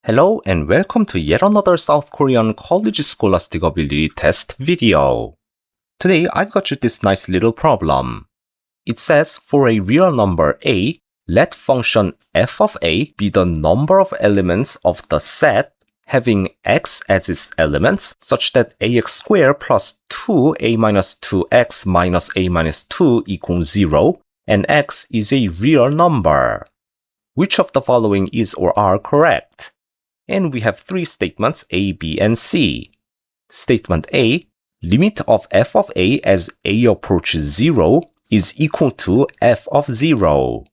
Hello and welcome to yet another South Korean college Scholastic Ability Test video. Today I've got you this nice little problem. It says for a real number a, let function f of a be the number of elements of the set having x as its elements such that ax squared plus 2a minus 2x minus a minus 2 equals 0 and x is a real number. Which of the following is or are correct? And we have three statements A, B, and C. Statement A, limit of f of a as a approaches 0 is equal to f of 0.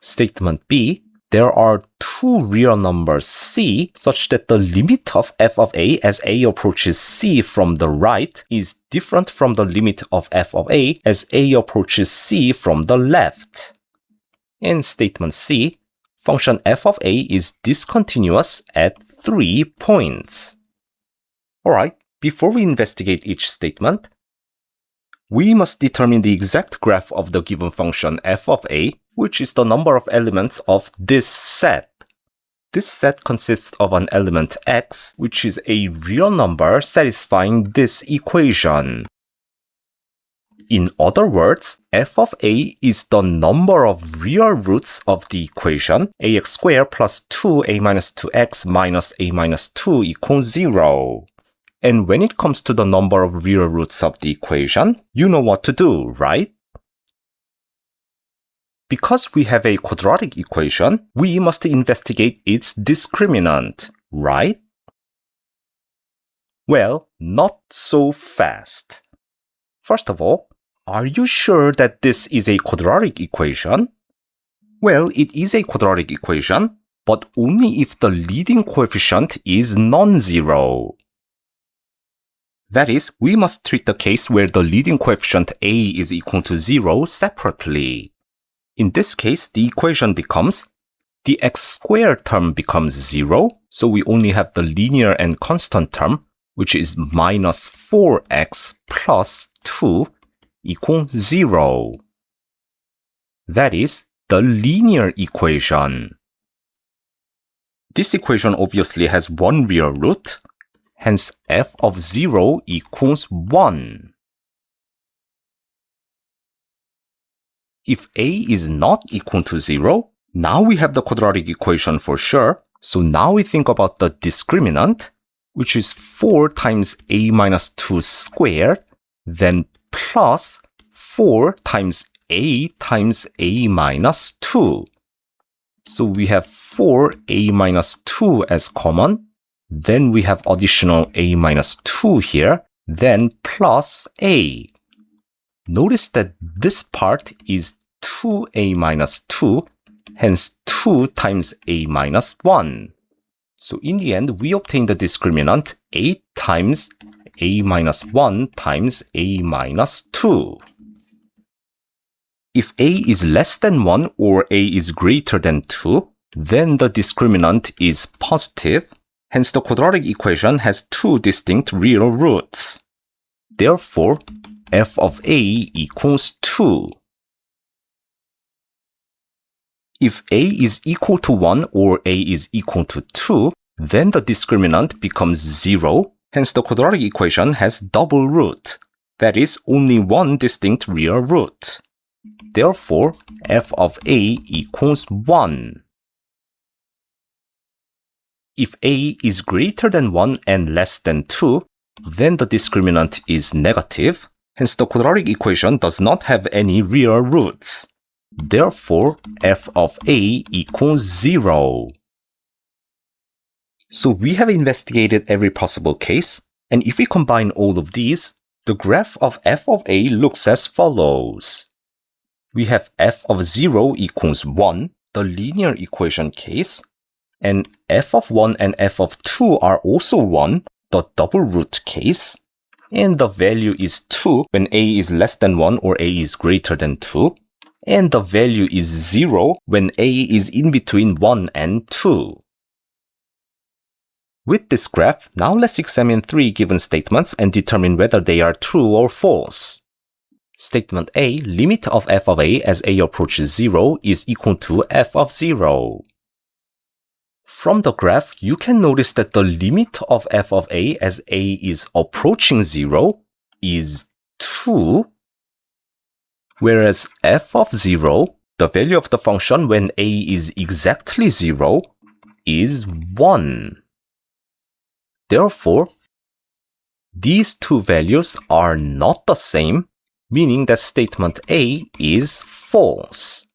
Statement B, there are two real numbers C such that the limit of f of a as a approaches C from the right is different from the limit of f of a as a approaches C from the left. And statement C, function f of a is discontinuous at 3 points. Alright, before we investigate each statement, we must determine the exact graph of the given function f of a, which is the number of elements of this set. This set consists of an element x, which is a real number satisfying this equation. In other words, f of a is the number of real roots of the equation ax squared plus 2a minus 2x minus a minus 2 equals 0. And when it comes to the number of real roots of the equation, you know what to do, right? Because we have a quadratic equation, we must investigate its discriminant, right? Well, not so fast. First of all, are you sure that this is a quadratic equation? Well, it is a quadratic equation, but only if the leading coefficient is non-zero. That is, we must treat the case where the leading coefficient a is equal to 0 separately. In this case, the equation becomes the x squared term becomes 0, so we only have the linear and constant term, which is minus 4x plus 2 equals 0. That is the linear equation. This equation obviously has one real root, hence f of 0 equals 1. If a is not equal to 0, now we have the quadratic equation for sure, so now we think about the discriminant, which is 4 times a minus 2 squared, then plus 4 times a minus 2. So we have 4a minus 2 as common, then we have additional a minus 2 here, then plus a. Notice that this part is 2a minus 2, hence 2 times a minus 1. So in the end, we obtain the discriminant 8 times a minus 1 times a minus 2. If a is less than 1 or a is greater than 2, then the discriminant is positive, hence the quadratic equation has two distinct real roots. Therefore, f of a equals 2. If a is equal to 1 or a is equal to 2, then the discriminant becomes 0, hence the quadratic equation has double root, that is, only one distinct real root. Therefore, f of a equals 1. If a is greater than 1 and less than 2, then the discriminant is negative, hence the quadratic equation does not have any real roots. Therefore, f of a equals 0. So we have investigated every possible case, and if we combine all of these, the graph of f of a looks as follows. We have f of 0 equals 1, the linear equation case, and f of 1 and f of 2 are also 1, the double root case, and the value is 2 when a is less than 1 or a is greater than 2, and the value is 0 when a is in between 1 and 2. With this graph, now let's examine three given statements and determine whether they are true or false. Statement A, limit of f of a as a approaches 0 is equal to f of 0. From the graph, you can notice that the limit of f of a as a is approaching 0 is 2, whereas f of 0, the value of the function when a is exactly 0, is 1. Therefore, these two values are not the same, meaning that statement A is false.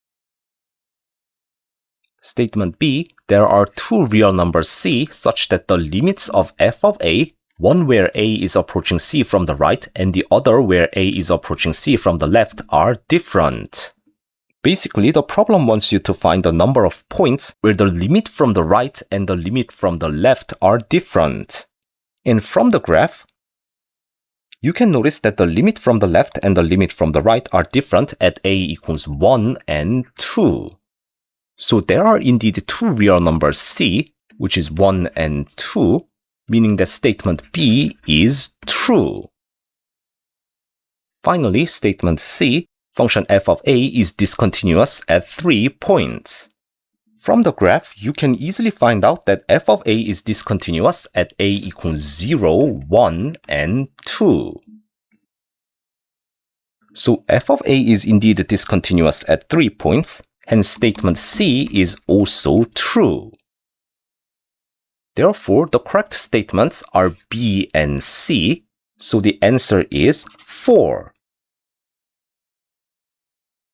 Statement B, there are two real numbers C such that the limits of f of A, one where A is approaching C from the right and the other where A is approaching C from the left, are different. Basically, the problem wants you to find the number of points where the limit from the right and the limit from the left are different. And from the graph, you can notice that the limit from the left and the limit from the right are different at a equals 1 and 2. So there are indeed two real numbers C, which is 1 and 2, meaning that statement B is true. Finally, statement C, function f of a is discontinuous at 3 points. From the graph, you can easily find out that f of a is discontinuous at a equals 0, 1, and 2. So f of a is indeed discontinuous at 3 points, hence statement C is also true. Therefore, the correct statements are B and C, so the answer is 4.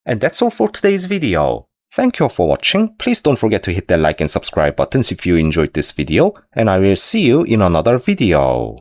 And that's all for today's video. Thank you all for watching. Please don't forget to hit that like and subscribe buttons if you enjoyed this video, and I will see you in another video.